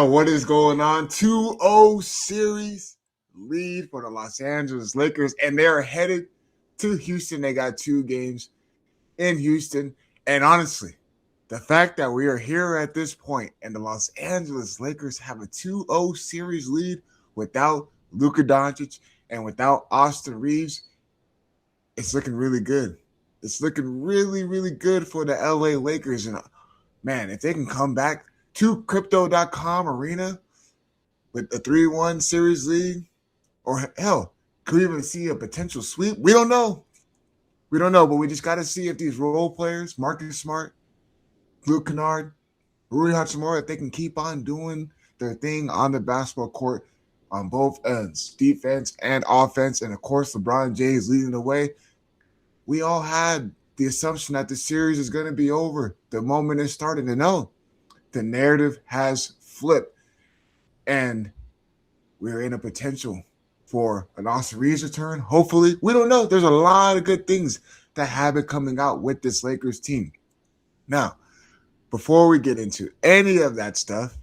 What is going on? 2-0 series lead for the Los Angeles Lakers, and they're headed to Houston. They got 2 games in Houston. And honestly, the fact that we are here at this point and the Los Angeles Lakers have a 2-0 series lead without Luka Doncic and without Austin Reeves, it's looking really good. It's looking really, really good for the LA Lakers. And man, if they can come back to Crypto.com Arena with a 3-1 series lead, or hell, could we even see a potential sweep? We don't know. But we just got to see if these role players, Marcus Smart, Luke Kennard, Rui Hachimura, if they can keep on doing their thing on the basketball court on both ends, defense and offense. And, of course, LeBron James leading the way. We all had the assumption that the series is going to be over the moment it started. And no, the narrative has flipped. And we're in a potential for an Austin Reeves return. Hopefully. We don't know. There's a lot of good things that have been coming out with this Lakers team. Now, before we get into any of that stuff,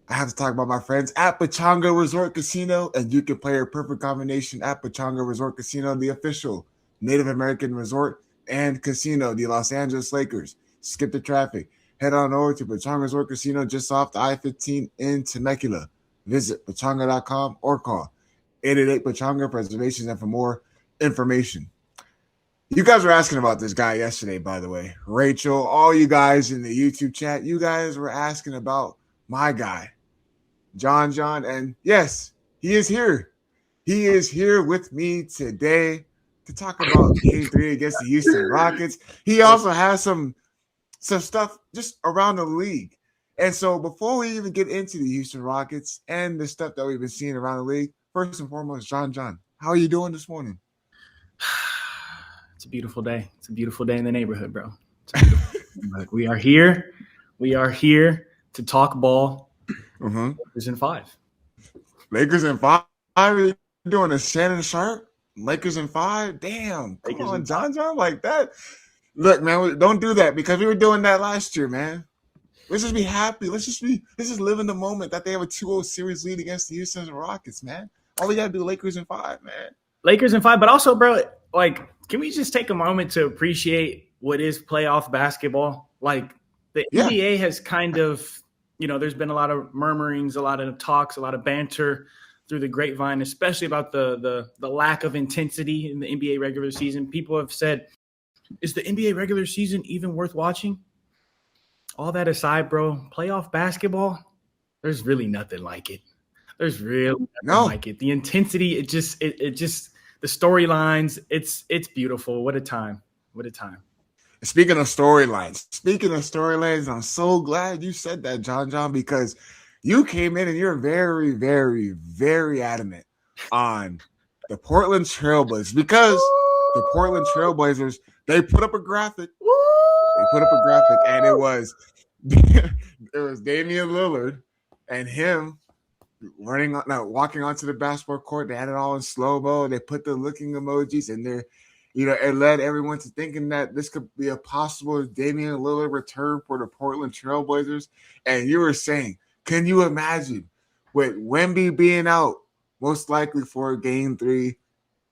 I have to talk about my friends at Pechanga Resort Casino, and you can play a perfect combination at Pechanga Resort Casino, the official Native American resort and casino, the Los Angeles Lakers. Skip the traffic. Head on over to Pechanga Resort Casino just off the I-15 in Temecula. Visit pechanga.com or call 888-PECHANGA for reservations and for more information. You guys were asking about this guy yesterday, by the way. Rachel, all you guys in the YouTube chat, you guys were asking about my guy, John. And yes, he is here. He is here with me today to talk about Game 3 against the Houston Rockets. He also has some stuff just around the league. And so before we even get into the Houston Rockets and the stuff that we've been seeing around the league, first and foremost, John, how are you doing this morning? It's a beautiful day. It's a beautiful day in the neighborhood, bro. Look, we are here. We are here to talk ball. Mm-hmm. Lakers in 5. Lakers in 5? Are you doing a Shannon Sharp? Lakers in 5? Damn. Come on, John, like that. Look, man, don't do that because we were doing that last year, man. Let's just be happy. Let's just live in the moment that they have a 2-0 series lead against the Houston Rockets, man. All we got to do, Lakers in 5, man. Lakers in 5, but also, bro, like, can we just take a moment to appreciate what is playoff basketball? Like, the NBA has kind of, there's been a lot of murmurings, a lot of talks, a lot of banter through the grapevine, especially about the lack of intensity in the NBA regular season. People have said, is the NBA regular season even worth watching? All that aside, bro, playoff basketball, there's really nothing like it. There's really nothing like it. The intensity, it just the storylines, it's beautiful. What a time. What a time. Speaking of storylines, I'm so glad you said that, John, because you came in and you're very, very, very adamant on the Portland Trailblazers because the Portland Trailblazers, they put up a graphic. And it was Damian Lillard and him walking onto the basketball court. They had it all in slow-mo. They put the looking emojis, and it led everyone to thinking that this could be a possible Damian Lillard return for the Portland Trailblazers. And you were saying, can you imagine with Wemby being out, most likely for Game 3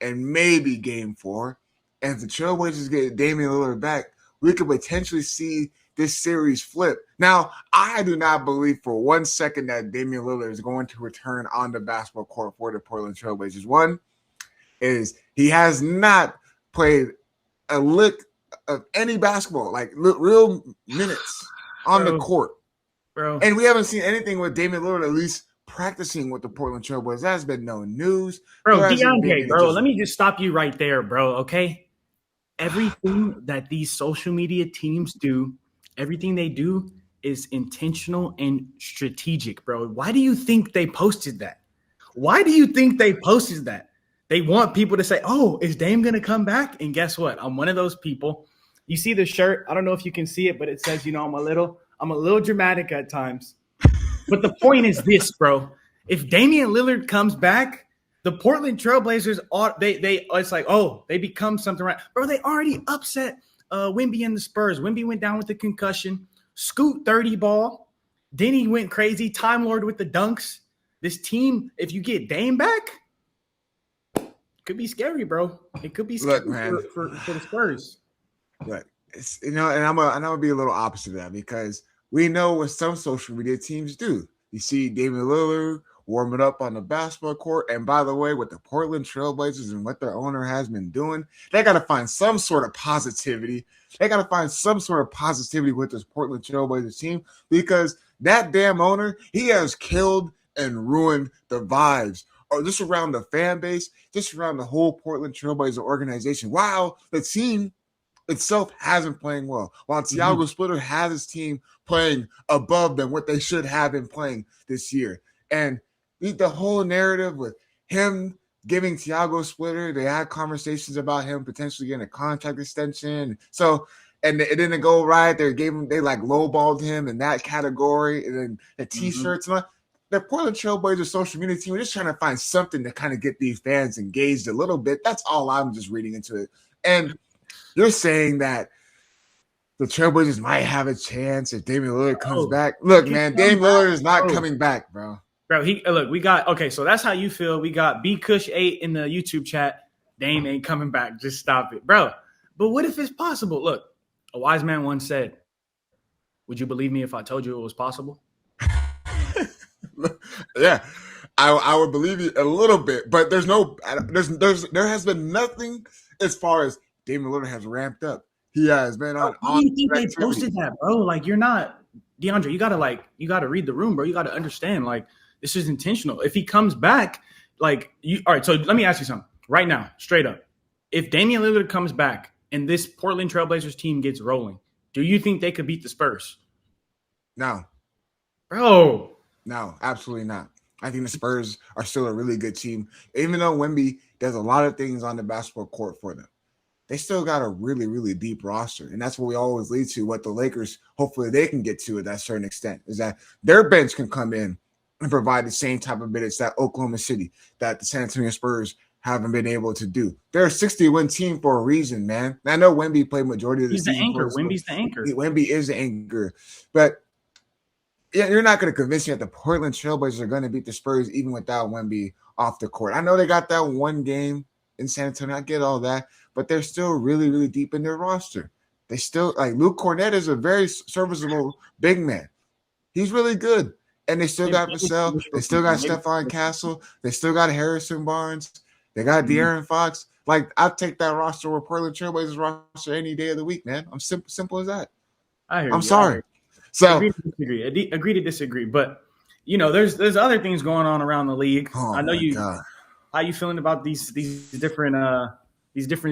and maybe Game 4, and if the Trailblazers get Damian Lillard back, we could potentially see this series flip. Now, I do not believe for 1 second that Damian Lillard is going to return on the basketball court for the Portland Trailblazers. One is he has not played a lick of any basketball, like real minutes on the court. Bro. And we haven't seen anything with Damian Lillard at least practicing with the Portland Trailblazers. That's been no news. Bro, DeAndre, bro, let me just stop you right there, bro, okay? Everything that these social media teams do, everything they do is intentional and strategic, bro. Why do you think they posted that? They want people to say, oh, is Dame going to come back? And guess what? I'm one of those people. You see the shirt. I don't know if you can see it, but it says, I'm a little dramatic at times. But the point is this, bro. If Damian Lillard comes back, The Portland Trailblazers are it's like, oh, they become something, right? Bro, they already upset Wemby and the Spurs. Wemby went down with the concussion, Scoot 30 ball. Then he went crazy. Time Lord with the dunks. This team, if you get Dame back, could be scary, bro. It could be scary for the Spurs. Look, it's, and I'm gonna be a little opposite of that because we know what some social media teams do. You see Damian Lillard warming up on the basketball court, and by the way, with the Portland Trailblazers and what their owner has been doing, they got to find some sort of positivity. They got to find some sort of positivity with this Portland Trailblazers team because that damn owner, he has killed and ruined the vibes, or just around the fan base, just around the whole Portland Trailblazer organization. While the team itself hasn't playing well, while Thiago Splitter has his team playing above than what they should have been playing this year. And the whole narrative with him giving Thiago Splitter, they had conversations about him potentially getting a contract extension. So, and it didn't go right. They like lowballed him in that category, and then the t-shirts and all. The Portland Trailblazers social media team, we're just trying to find something to kind of get these fans engaged a little bit. That's all I'm just reading into it. And you're saying that the Trailblazers might have a chance if Damian Lillard comes back. Look, man, Damian Lillard is not coming back, bro. Bro, so that's how you feel. We got B Kush 8 in the YouTube chat. Dame ain't coming back. Just stop it. Bro, but what if it's possible? Look, a wise man once said, would you believe me if I told you it was possible? Yeah, I would believe you a little bit, but there has been nothing as far as Damian Lillard has ramped up. He has been on. Why do you think they posted that, bro? Like, you're not Deondre. You gotta read the room, bro. You gotta understand, like, this is intentional. If he comes back, like, all right. So let me ask you something right now, straight up. If Damian Lillard comes back and this Portland Trailblazers team gets rolling, do you think they could beat the Spurs? No, bro. No, absolutely not. I think the Spurs are still a really good team. Even though Wemby does a lot of things on the basketball court for them, they still got a really, really deep roster. And that's what we always lead to, what the Lakers, hopefully they can get to at that certain extent, is that their bench can come in and provide the same type of minutes that Oklahoma City, that the San Antonio Spurs haven't been able to do. They're a 60-win team for a reason, man. And I know Wemby played majority of the season. He's the anchor. Wemby's the anchor. Wemby is the anchor. But yeah, you're not going to convince me that the Portland Trailblazers are going to beat the Spurs even without Wemby off the court. I know they got that one game in San Antonio. I get all that, but they're still really, really deep in their roster. They still, like, Luke Kennard is a very serviceable big man. He's really good. And they still got Vassell. They still got Stephon Castle. They still got Harrison Barnes. They got De'Aaron Fox. Like, I'll take that roster over Portland Trailblazers roster any day of the week, man. I'm simple as that. I'm sorry. So agree to disagree, but there's other things going on around the league. I know you. God. How you feeling about these different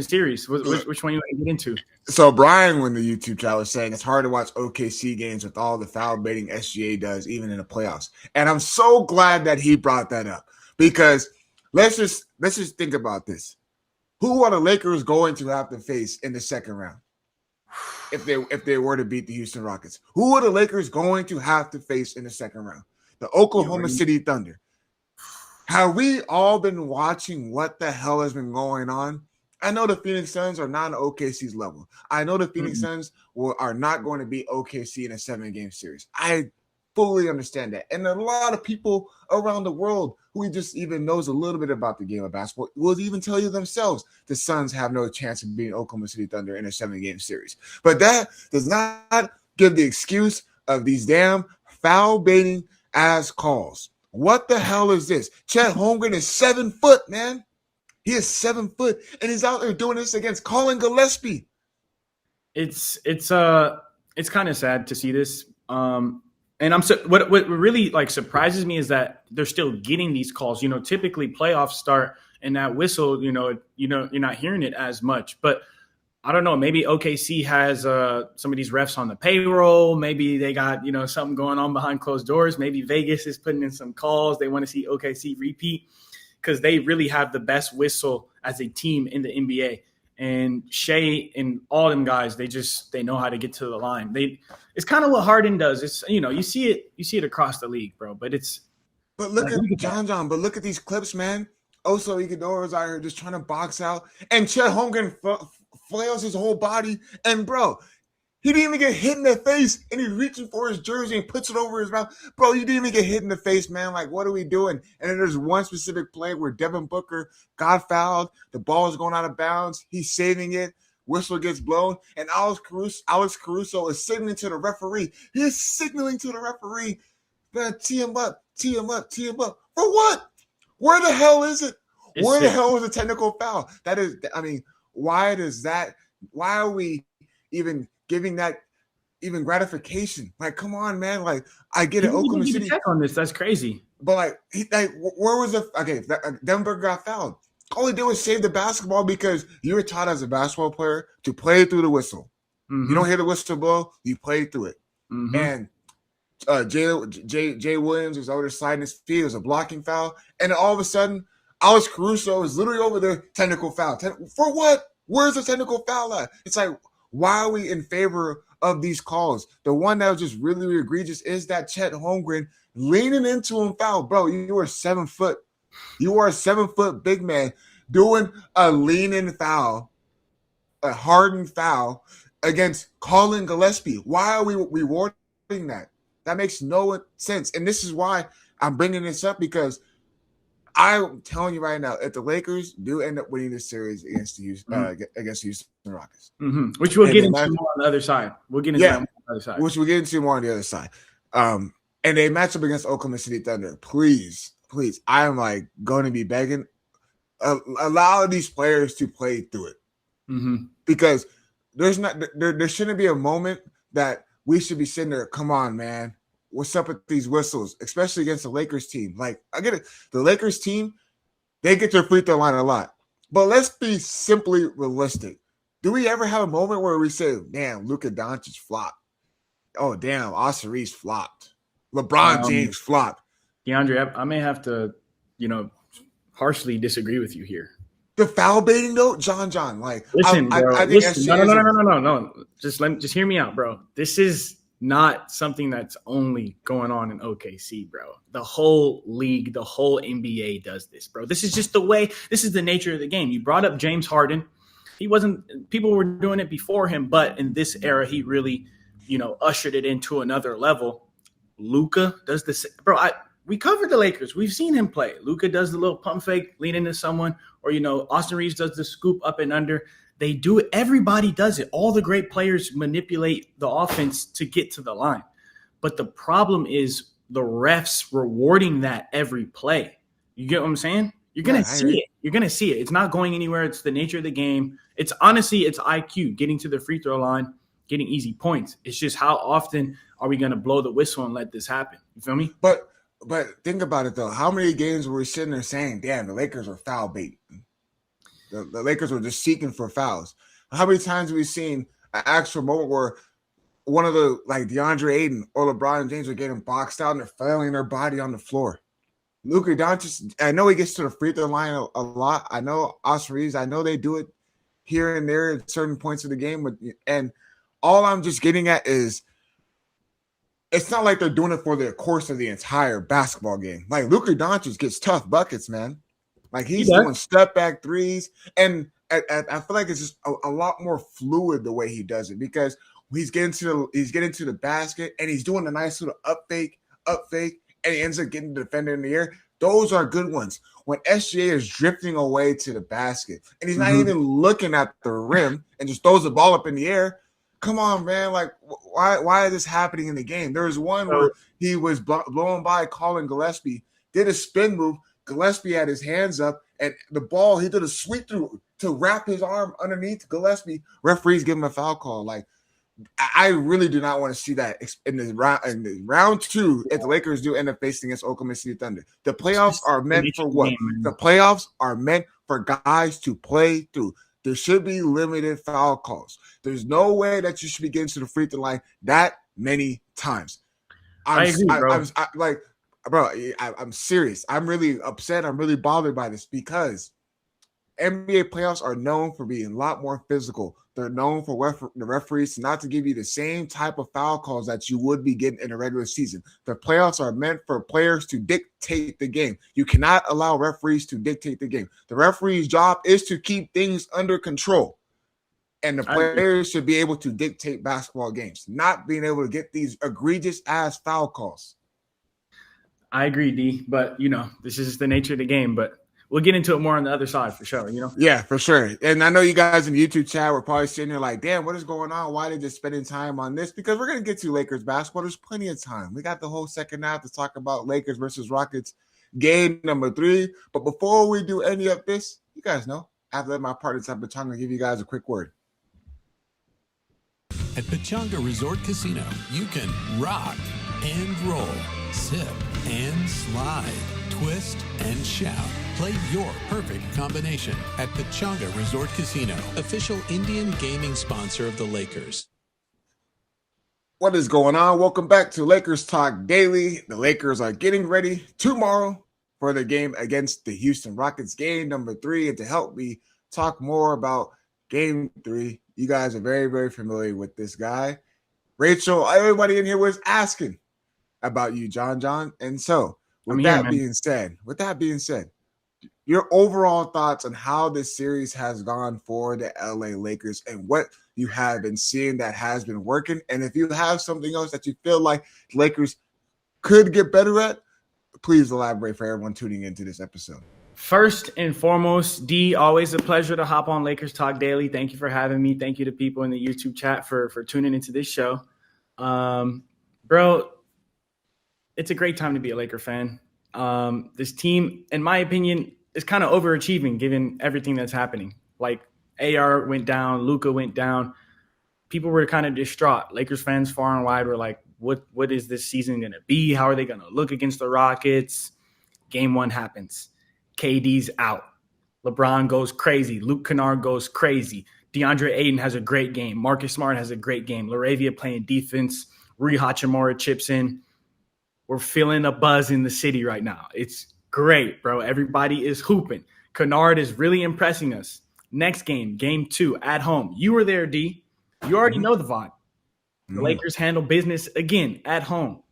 series? Which one you want to get into? So Brian, when the YouTube chat was saying it's hard to watch OKC games with all the foul baiting SGA does, even in the playoffs, and I'm so glad that he brought that up because let's just think about this: who are the Lakers going to have to face in the second round? If they were to beat the Houston Rockets, who are the Lakers going to have to face in the second round? The Oklahoma City Thunder. Have we all been watching what the hell has been going on? I know the Phoenix Suns are not on OKC's level. I know the Phoenix Suns are not going to beat OKC in a 7-game series. I fully understand that. And a lot of people around the world who just even knows a little bit about the game of basketball will even tell you themselves the Suns have no chance of beating Oklahoma City Thunder in a 7-game series. But that does not give the excuse of these damn foul baiting ass calls. What the hell is this? Chet Holmgren is 7 foot, man. He is 7 foot, and he's out there doing this against Colin Gillespie. It's kind of sad to see this. And what really like surprises me is that they're still getting these calls. Typically playoffs start and that whistle, you're not hearing it as much. But I don't know. Maybe OKC has some of these refs on the payroll. Maybe they got something going on behind closed doors. Maybe Vegas is putting in some calls. They want to see OKC repeat because they really have the best whistle as a team in the NBA. And Shea and all them guys, they know how to get to the line. It's kind of what Harden does. It's you see it across the league, bro. But look at John. But look at these clips, man. Also, Iguodala's out here just trying to box out, and Chet Holmgren flails his whole body. And bro, he didn't even get hit in the face, and he's reaching for his jersey and puts it over his mouth. Bro, you didn't even get hit in the face, man. Like, what are we doing? And then there's one specific play where Devin Booker got fouled. The ball is going out of bounds. He's saving it. Whistle gets blown, and Alex Caruso is signaling to the referee. He is signaling to the referee, man, tee him up. For what? Where the hell is it? Where the hell is a technical foul? That is, I mean, why are we even giving that even gratification? Like, come on, man. Like, I get it. Oklahoma City check on this. That's crazy. But where was the Denver got fouled? All he did was save the basketball because you were taught as a basketball player to play through the whistle. Mm-hmm. You don't hear the whistle blow, you play through it. Mm-hmm. And Jay Williams was over the side in his feet. It was a blocking foul. And all of a sudden, Alex Caruso is literally over the technical foul. For what? Where's the technical foul at? It's like, why are we in favor of these calls? The one that was just really, really egregious is that Chet Holmgren leaning into him foul. Bro, you are 7 foot. You are a 7 foot big man doing a lean-in foul, a hardened foul against Colin Gillespie. Why are we rewarding that? That makes no sense. And this is why I'm bringing this up, because I'm telling you right now, if the Lakers do end up winning this series against the Houston Rockets, which we'll get into more on the other side. We'll get into that on the other side. Which we'll get into more on the other side. And they match up against Oklahoma City Thunder. Please, I'm like going to be begging, allow these players to play through it, because there shouldn't be a moment that we should be sitting there. Come on, man, what's up with these whistles, especially against the Lakers team? Like, I get it, the Lakers team, they get their free throw line a lot, but let's be simply realistic. Do we ever have a moment where we say, "Damn, Luka Doncic flopped"? Oh, damn, Austin Reeves flopped. LeBron James flopped. Deondre, I may have to, harshly disagree with you here. The foul baiting though, John, like, listen, bro. I think no. Just hear me out, bro. This is not something that's only going on in OKC, bro. The whole league, the whole NBA does this, bro. This is just the way. This is the nature of the game. You brought up James Harden. People were doing it before him, but in this era, he really, ushered it into another level. Luka does this, bro. We covered the Lakers. We've seen him play. Luka does the little pump fake, lean into someone, or, Austin Reeves does the scoop up and under. They do it. Everybody does it. All the great players manipulate the offense to get to the line. But the problem is the refs rewarding that every play. You get what I'm saying? You're going to see it. You're going to see it. It's not going anywhere. It's the nature of the game. It's IQ, getting to the free throw line, getting easy points. It's just how often are we going to blow the whistle and let this happen? You feel me? But think about it, though. How many games were we sitting there saying, damn, the Lakers are foul bait? The Lakers were just seeking for fouls. How many times have we seen an actual moment where one of the, like DeAndre Ayton or LeBron James are getting boxed out and they're flailing their body on the floor? Luka Doncic, I know he gets to the free throw line a lot. I know Austin Reeves, I know they do it here and there at certain points of the game. And all I'm just getting at is, it's not like they're doing it for the course of the entire basketball game. Like, Luka Doncic gets tough buckets, man. Like, he's doing step back threes. And I feel like it's just a lot more fluid the way he does it, because he's getting to the basket and he's doing a nice little up fake, and he ends up getting the defender in the air. Those are good ones. When SGA is drifting away to the basket and he's not even looking at the rim and just throws the ball up in the air. Come on, man. Like, why is this happening in the game? There was one where he was blowing by Colin Gillespie, did a spin move. Gillespie had his hands up, and the ball, he did a sweep through to wrap his arm underneath Gillespie. Referees give him a foul call. Like, I really do not want to see that in the round two if the Lakers do end up facing against Oklahoma City Thunder. The playoffs are meant for what? The playoffs are meant for guys to play through. There should be limited foul calls. There's no way that you should be getting to the free throw line that many times. I agree, bro. I'm serious. I'm really upset. I'm really bothered by this, because NBA playoffs are known for being a lot more physical. They're known for the referees not to give you the same type of foul calls that you would be getting in a regular season. The playoffs are meant for players to dictate the game. You cannot allow referees to dictate the game. The referee's job is to keep things under control. And the players should be able to dictate basketball games, not being able to get these egregious ass foul calls. I agree, D, but this is the nature of the game, but we'll get into it more on the other side for sure, Yeah, for sure. And I know you guys in the YouTube chat were probably sitting there like, damn, what is going on? Why are they just spending time on this? Because we're going to get to Lakers basketball. There's plenty of time. We got the whole second half to talk about Lakers versus Rockets game number 3. But before we do any of this, you guys know, I've let my partner Type of Tongue give you guys a quick word. At Pechanga Resort Casino, you can rock and roll, sip and slide, twist and shout. Play your perfect combination at Pechanga Resort Casino, official Indian gaming sponsor of the Lakers. What is going on? Welcome back to Lakers Talk Daily. The Lakers are getting ready tomorrow for the game against the Houston Rockets, game number 3. And to help me talk more about game 3, you guys are very, very familiar with this guy. Rachel, everybody in here was asking about you, John. And so, with that being said, your overall thoughts on how this series has gone for the LA Lakers and what you have been seeing that has been working. And if you have something else that you feel like the Lakers could get better at, please elaborate for everyone tuning into this episode. First and foremost, D, always a pleasure to hop on Lakers Talk Daily. Thank you for having me. Thank you to people in the YouTube chat for tuning into this show. Bro, it's a great time to be a Laker fan. This team, in my opinion, is kind of overachieving given everything that's happening. Like AR went down, Luka went down. People were kind of distraught. Lakers fans far and wide were like, what is this season going to be? How are they going to look against the Rockets? Game 1 happens. KD's out. LeBron goes crazy. Luke Kennard goes crazy. DeAndre Ayton has a great game. Marcus Smart has a great game. Laravia playing defense. Rui Hachimura chips in. We're feeling a buzz in the city right now. It's great, bro. Everybody is hooping. Kennard is really impressing us. Next game, game 2, at home. You were there, D. You already know the vibe. The Lakers handle business again at home.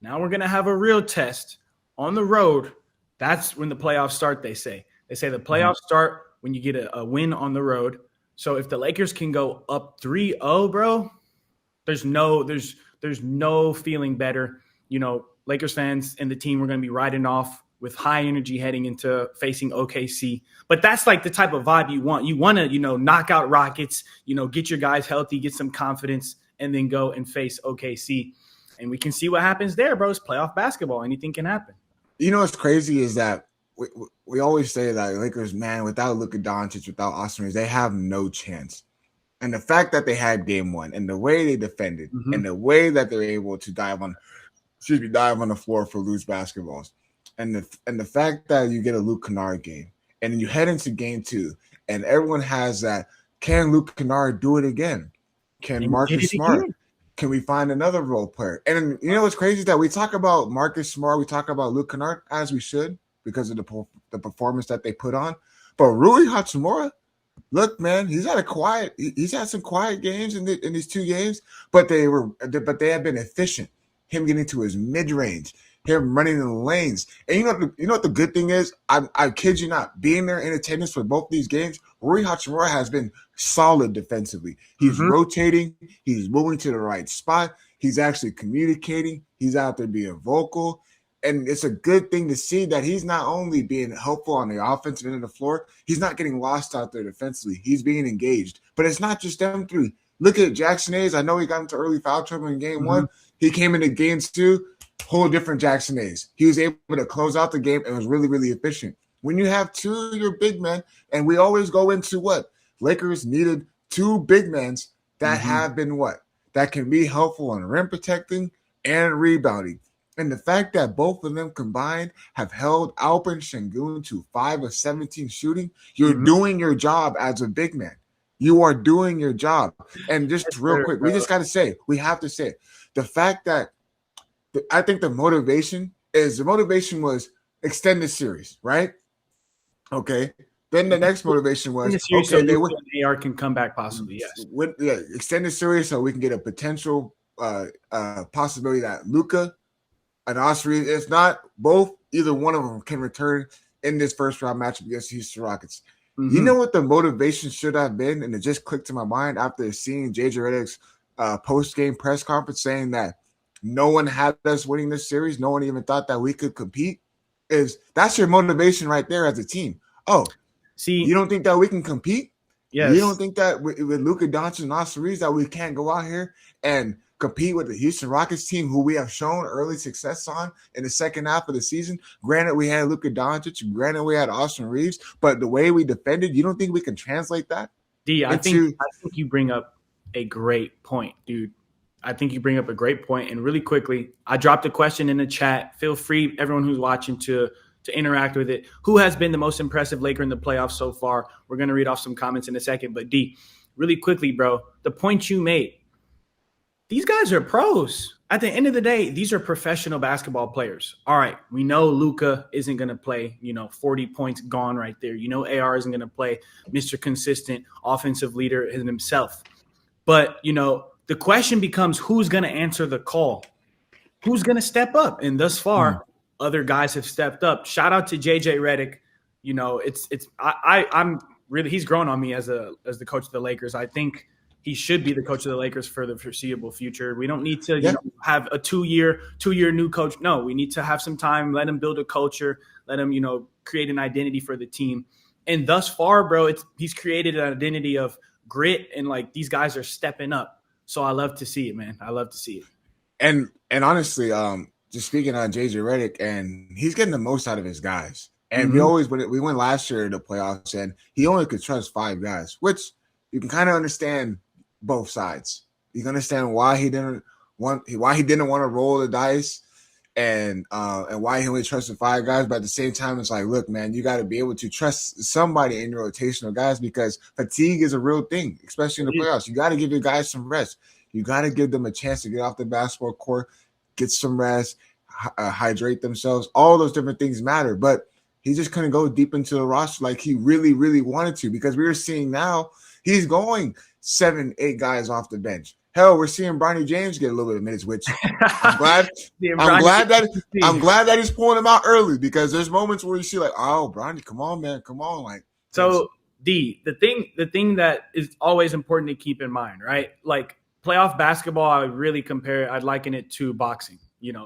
Now we're going to have a real test on the road. That's when the playoffs start, they say. They say the playoffs start when you get a win on the road. So if the Lakers can go up 3-0, bro, there's no feeling better. Lakers fans and the team, we're going to be riding off with high energy heading into facing OKC. But that's like the type of vibe you want. You want to, knock out Rockets, get your guys healthy, get some confidence, and then go and face OKC. And we can see what happens there, bro. It's playoff basketball. Anything can happen. What's crazy is that we always say that Lakers, man, without Luka Doncic, without Austin Reeves, they have no chance. And the fact that they had game 1 and the way they defended and the way that they're able to dive on the floor for loose basketballs. And the fact that you get a Luke Kennard game and then you head into game 2 and everyone has that, can Luke Kennard do it again? Can Marcus Smart? Can we find another role player? And what's crazy is that we talk about Marcus Smart, we talk about Luke Kennard, as we should, because of the performance that they put on. But Rui Hachimura, look, man, he's had some quiet games in these 2 games, but they have been efficient. Him getting to his mid-range, him running in the lanes. And you know what the good thing is? I kid you not, being there in attendance for both these games, Rui Hachimura has been solid defensively. He's rotating. He's moving to the right spot. He's actually communicating. He's out there being vocal. And it's a good thing to see that he's not only being helpful on the offensive end of the floor, he's not getting lost out there defensively. He's being engaged. But it's not just them 3. Look at Jackson Hayes. I know he got into early foul trouble in game 1. He came into game 2, whole different Jackson Hayes. He was able to close out the game and was really, really efficient. When you have 2 of your big men, and we always go into what? Lakers needed 2 big men that have been what? That can be helpful on rim protecting and rebounding. And the fact that both of them combined have held Alperen Şengün to 5 of 17 shooting, you're doing your job as a big man. You are doing your job. And just real quick, we just got to say, we have to say it. The fact that I think the motivation was extend the series, right? Okay. Then the next motivation was, okay, so AR can come back possibly, yes. Extend the series so we can get a potential possibility that Luka and Osprey, if not both, either one of them can return in this first round matchup against the Houston Rockets. Mm-hmm. You know what the motivation should have been? And it just clicked to my mind after seeing JJ Redick's post-game press conference saying that no one had us winning this series. No one even thought that we could compete. That's your motivation right there as a team. Oh, see, you don't think that we can compete? Yes. You don't think that with Luka Doncic and Austin Reeves that we can't go out here and compete with the Houston Rockets team, who we have shown early success on in the second half of the season? Granted, we had Luka Doncic. Granted, we had Austin Reeves. But the way we defended, you don't think we can translate that? I think you bring up a great point, dude. I think you bring up a great point. And really quickly, I dropped a question in the chat. Feel free, everyone who's watching, to interact with it. Who has been the most impressive Laker in the playoffs so far? We're going to read off some comments in a second. But D, really quickly, bro, the point you made, these guys are pros. At the end of the day, these are professional basketball players. All right, we know Luka isn't going to play, 40 points gone right there. AR isn't going to play Mr. Consistent offensive leader himself. But, the question becomes, who's going to answer the call? Who's going to step up? And thus far, other guys have stepped up. Shout out to JJ Redick. I'm really, he's grown on me as the coach of the Lakers. I think he should be the coach of the Lakers for the foreseeable future. We don't need to have a two-year new coach. No, we need to have some time, let him build a culture, let him, create an identity for the team. And thus far, bro, he's created an identity of grit, and these guys are stepping up. So I love to see it, man. I love to see it. And honestly, just speaking on JJ Redick, and he's getting the most out of his guys. And we went last year to the playoffs, and he only could trust 5 guys, which you can kind of understand both sides. You can understand why he didn't want to roll the dice, and why he only trusted 5 guys. But at the same time, it's like, look, man, you got to be able to trust somebody in your rotational guys, because fatigue is a real thing, especially in the playoffs. You got to give your guys some rest. You got to give them a chance to get off the basketball court, get some rest, hydrate themselves. All those different things matter. But he just couldn't go deep into the roster like he really, really wanted to, because we were seeing now he's going 7-8 guys off the bench. Hell, we're seeing Bronny James get a little bit of minutes, which I'm glad. I'm glad that he's pulling him out early, because there's moments where you see oh, Bronny, come on, man, come on, So D, the thing that is always important to keep in mind, right? Playoff basketball, I'd liken it to boxing.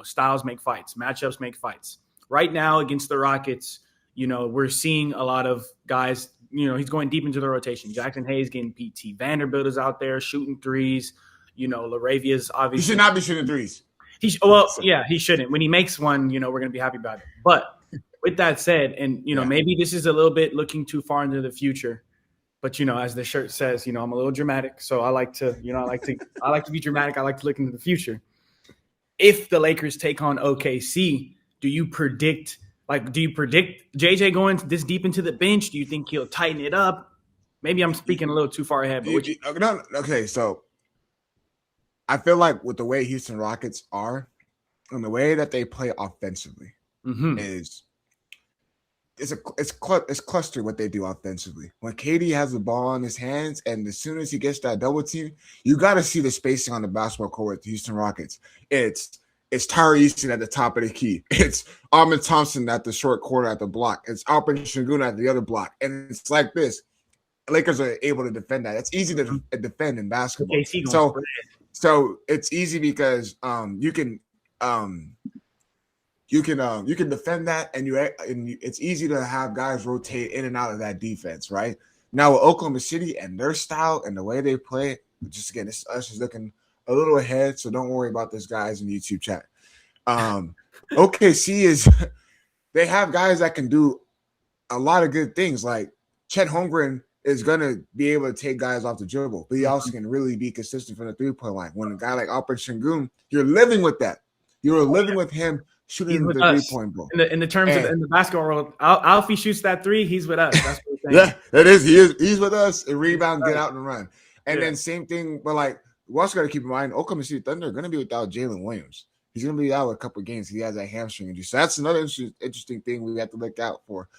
Styles make fights, matchups make fights. Right now against the Rockets, we're seeing a lot of guys. He's going deep into the rotation. Jackson Hayes getting PT. Vanderbilt is out there shooting threes. Laravia's obviously. He should not be shooting threes. He shouldn't. When he makes one, we're going to be happy about it. But with that said, and, maybe this is a little bit looking too far into the future. But, as the shirt says, I'm a little dramatic. So I like to be dramatic. I like to look into the future. If the Lakers take on OKC, do you predict JJ going this deep into the bench? Do you think he'll tighten it up? Maybe I'm speaking a little too far ahead. But okay, so I feel like with the way Houston Rockets are and the way that they play offensively is it's clustered what they do offensively. When KD has the ball in his hands, and as soon as he gets that double team, you got to see the spacing on the basketball court with the Houston Rockets. It's Tyree Easton at the top of the key. It's Armin Thompson at the short corner at the block. It's Alperen Şengün at the other block. And it's like this. Lakers are able to defend that. It's easy to defend in basketball. So it's easy because you can defend that, and it's easy to have guys rotate in and out of that defense, right? Now with Oklahoma City and their style and the way they play, just again, us is looking a little ahead, so don't worry about this, guys, in the YouTube chat. OKC they have guys that can do a lot of good things. Like Chet Holmgren is going to be able to take guys off the dribble, but he also can really be consistent from the three-point line. When a guy like Alperen Şengün, you're living with that. You're living with him shooting the three-point ball. In the terms of in the basketball world, Alfie shoots that three, he's with us. That's what we're saying. Yeah, it is. He's with us. And rebound, get out and run. And then same thing, but we also got to keep in mind, Oklahoma City Thunder are going to be without Jalen Williams. He's going to be out a couple of games. He has that hamstring injury. So that's another interesting thing we have to look out for.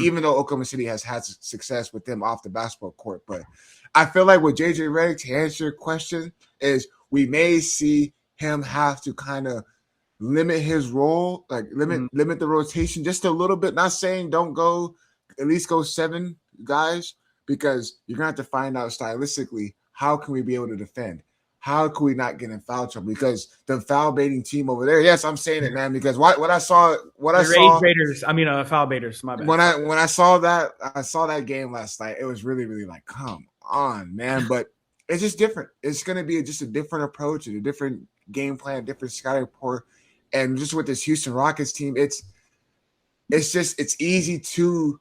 even though Oklahoma City has had success with them off the basketball court. But I feel like with JJ Redick, to answer your question, is we may see him have to kind of limit his role, like limit the rotation just a little bit. Not saying don't go, at least go 7 guys, because you're going to have to find out stylistically, how can we be able to defend? How can we not get in foul trouble? Because the foul baiting team over there, yes, I'm saying it, man, because foul baiters, my bad. When I saw that game last night, it was really, really like, come on, man. But it's just different. It's going to be just a different approach and a different game plan, different scouting report. And just with this Houston Rockets team, it's easy to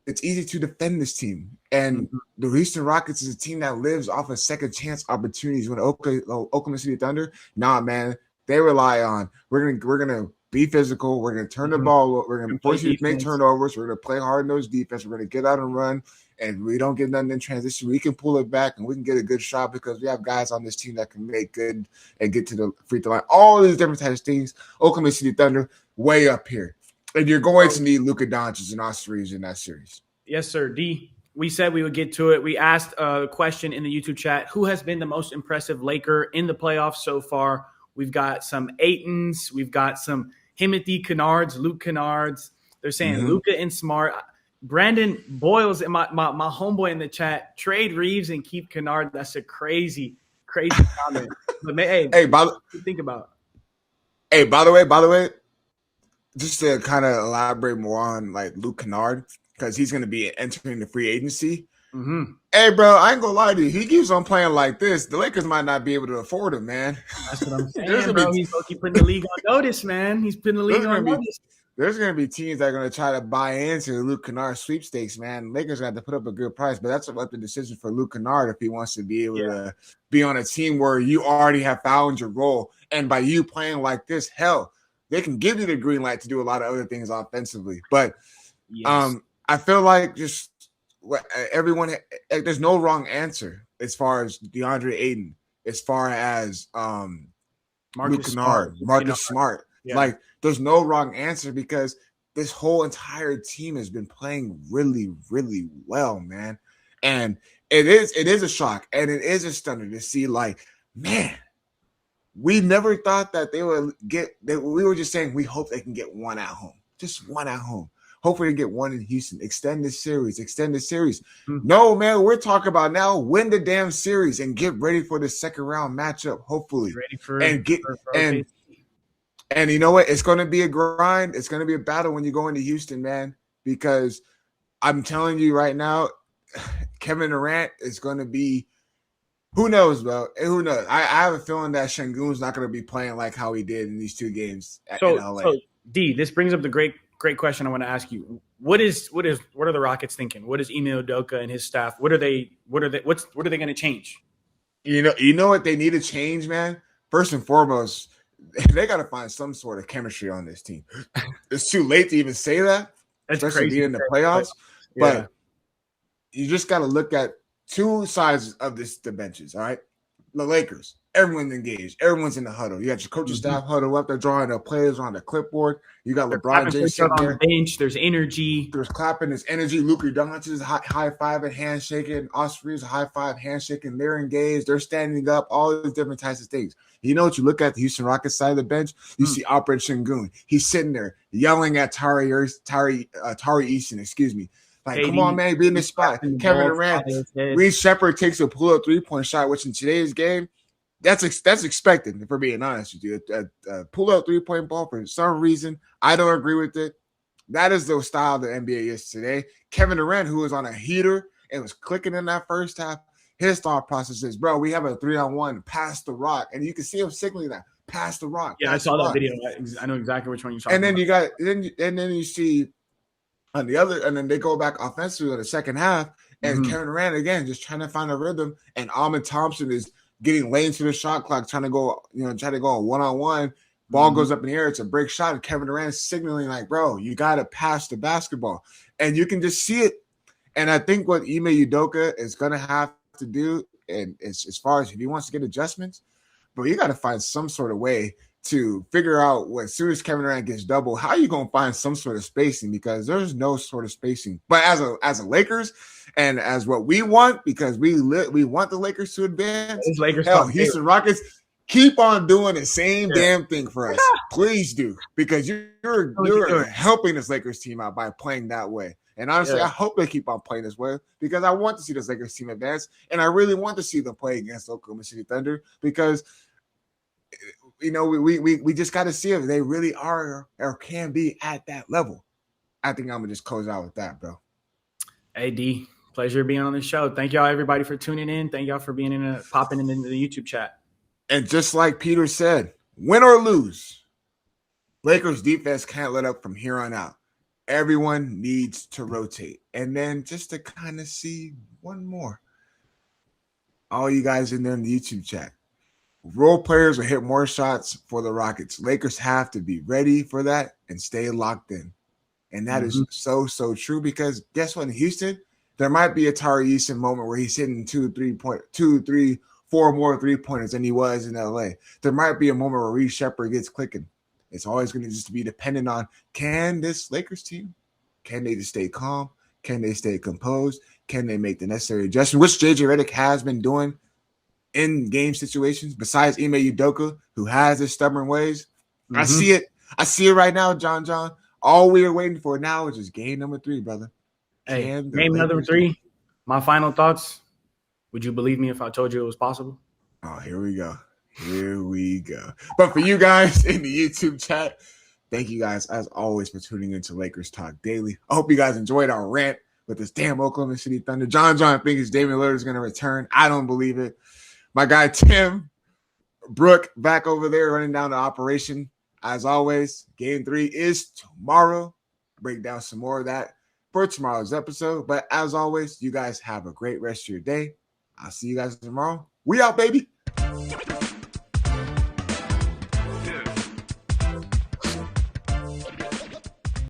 defend this team. And the Houston Rockets is a team that lives off of second chance opportunities. When Oklahoma City Thunder, nah, man, they rely on we're gonna be physical. We're gonna turn the ball. We're gonna force you to make turnovers. We're gonna play hard nosed defense. We're gonna get out and run. And we don't get nothing in transition. We can pull it back and we can get a good shot because we have guys on this team that can make good and get to the free throw line. All these different types of things. Oklahoma City Thunder way up here. And you're going to need Luka Doncic and Austin Reeves in that series. Yes, sir. D, we said we would get to it. We asked a question in the YouTube chat, who has been the most impressive Laker in the playoffs so far? We've got some Aitons. We've got some Timothy Kennards, Luke Kennards. They're saying Luka and Smart. Brandon Boyles and my homeboy in the chat, trade Reeves and keep Kennard. That's a crazy comment. But think about it. Hey, by the way, just to kind of elaborate more on like Luke Kennard, because he's going to be entering the free agency. Hey, bro, I ain't gonna lie to you. He keeps on playing like this. The Lakers might not be able to afford him, man. That's what I'm saying, bro. He's putting the league on notice, man. He's putting the league on notice. There's going to be teams that are going to try to buy into the Luke Kennard sweepstakes, man. Lakers have to put up a good price, but that's up to the decision for Luke Kennard if he wants to be able to be on a team where you already have found your role. And by you playing like this, hell, they can give you the green light to do a lot of other things offensively. But I feel like just everyone, there's no wrong answer as far as DeAndre Ayton, as far as Luke Kennard, Marcus Smart. Yeah. Like, there's no wrong answer because this whole entire team has been playing really, really well, man. And it is a shock and it is a stunner to see, like, man, we never thought that they would get that. We were just saying we hope they can get one at home, just one at home. Hopefully, they get one in Houston. Extend the series. No, man, we're talking about now win the damn series and get ready for the second round matchup. Hopefully, And you know what? It's going to be a grind. It's going to be a battle when you go into Houston, man, because I'm telling you right now, Kevin Durant is going to be – who knows, bro? Who knows? I have a feeling that Şengün's not going to be playing like how he did in these 2 games in LA. So, D, this brings up the great question I want to ask you. What are the Rockets thinking? What is Ime Udoka and his staff? What are they going to change? You know what they need to change, man? First and foremost, they got to find some sort of chemistry on this team. It's too late to even say that, especially being in the playoffs. But you just got to look at 2 sides of the benches, all right? The Lakers, everyone's engaged. Everyone's in the huddle. You got your coaching staff huddle up there drawing the players on the clipboard. You got LeBron James sitting there. On the bench. There's energy. There's clapping. There's energy. Luka Doncic is high-fiving, handshaking. Austin Reeves high-five, handshaking. They're engaged. They're standing up. All these different types of things. You know what? You look at the Houston Rockets side of the bench, you see Alperen Şengün. He's sitting there yelling at Tari Easton, excuse me. Like, come on, man, be in the spot. Kevin Durant, Reed Shepherd takes a pull-up 3-point shot, which in today's game, that's expected, if we're being honest with you. A pull-up 3-point ball, for some reason, I don't agree with it. That is the style the NBA is today. Kevin Durant, who was on a heater and was clicking in that first half, his thought process is, bro, we have a 3-on-1, pass the rock. And you can see him signaling that, pass the rock. Yeah, I saw that video. I know exactly which one you're talking about. And then you see on the other, and then they go back offensively in the second half, and Kevin Durant, again, just trying to find a rhythm. And Ahmed Thompson is getting late into the shot clock, trying to go on one-on-one. Ball goes up in the air. It's a break shot. And Kevin Durant is signaling like, bro, you got to pass the basketball. And you can just see it. And I think what Ime Udoka is going to have to do, and as far as if he wants to get adjustments, but you got to find some sort of way to figure out what as soon as Kevin Durant gets double, how are you going to find some sort of spacing? Because there's no sort of spacing. But as a Lakers and as what we want, because we want the Lakers to advance. Lakers Houston Rockets, keep on doing the same damn thing for us. Please do, because you're helping this Lakers team out by playing that way. And honestly, I hope they keep on playing this way because I want to see this Lakers team advance, and I really want to see them play against Oklahoma City Thunder because we just got to see if they really are or can be at that level. I think I'm gonna just close out with that, bro. Hey D, pleasure being on the show. Thank y'all everybody for tuning in. Thank y'all for being popping into the YouTube chat. And just like Peter said, win or lose, Lakers defense can't let up from here on out. Everyone needs to rotate. And then just to kind of see one more, all you guys in there in the YouTube chat, role players will hit more shots for the Rockets. Lakers have to be ready for that and stay locked in. And that is so true because guess what? In Houston, there might be a Tari Eason moment where he's hitting 2, 3, 4 more 3-pointers than he was in LA. There might be a moment where Reed Shepherd gets clicking. It's always going to just be dependent on, can this Lakers team, can they just stay calm? Can they stay composed? Can they make the necessary adjustment, which JJ Redick has been doing in game situations, besides Ime Udoka, who has his stubborn ways. I see it. I see it right now, John. All we are waiting for now is just game number 3, brother. Hey, game number 3. My final thoughts. Would you believe me if I told you it was possible? Oh, here we go. But for you guys in the YouTube chat, thank you guys, as always, for tuning into Lakers Talk Daily. I hope you guys enjoyed our rant with this damn Oklahoma City Thunder. John thinks Damian Lillard is going to return. I don't believe it. My guy Tim Brooke back over there running down the operation. As always, game 3 is tomorrow. Break down some more of that for tomorrow's episode. But as always, you guys have a great rest of your day. I'll see you guys tomorrow. We out, baby.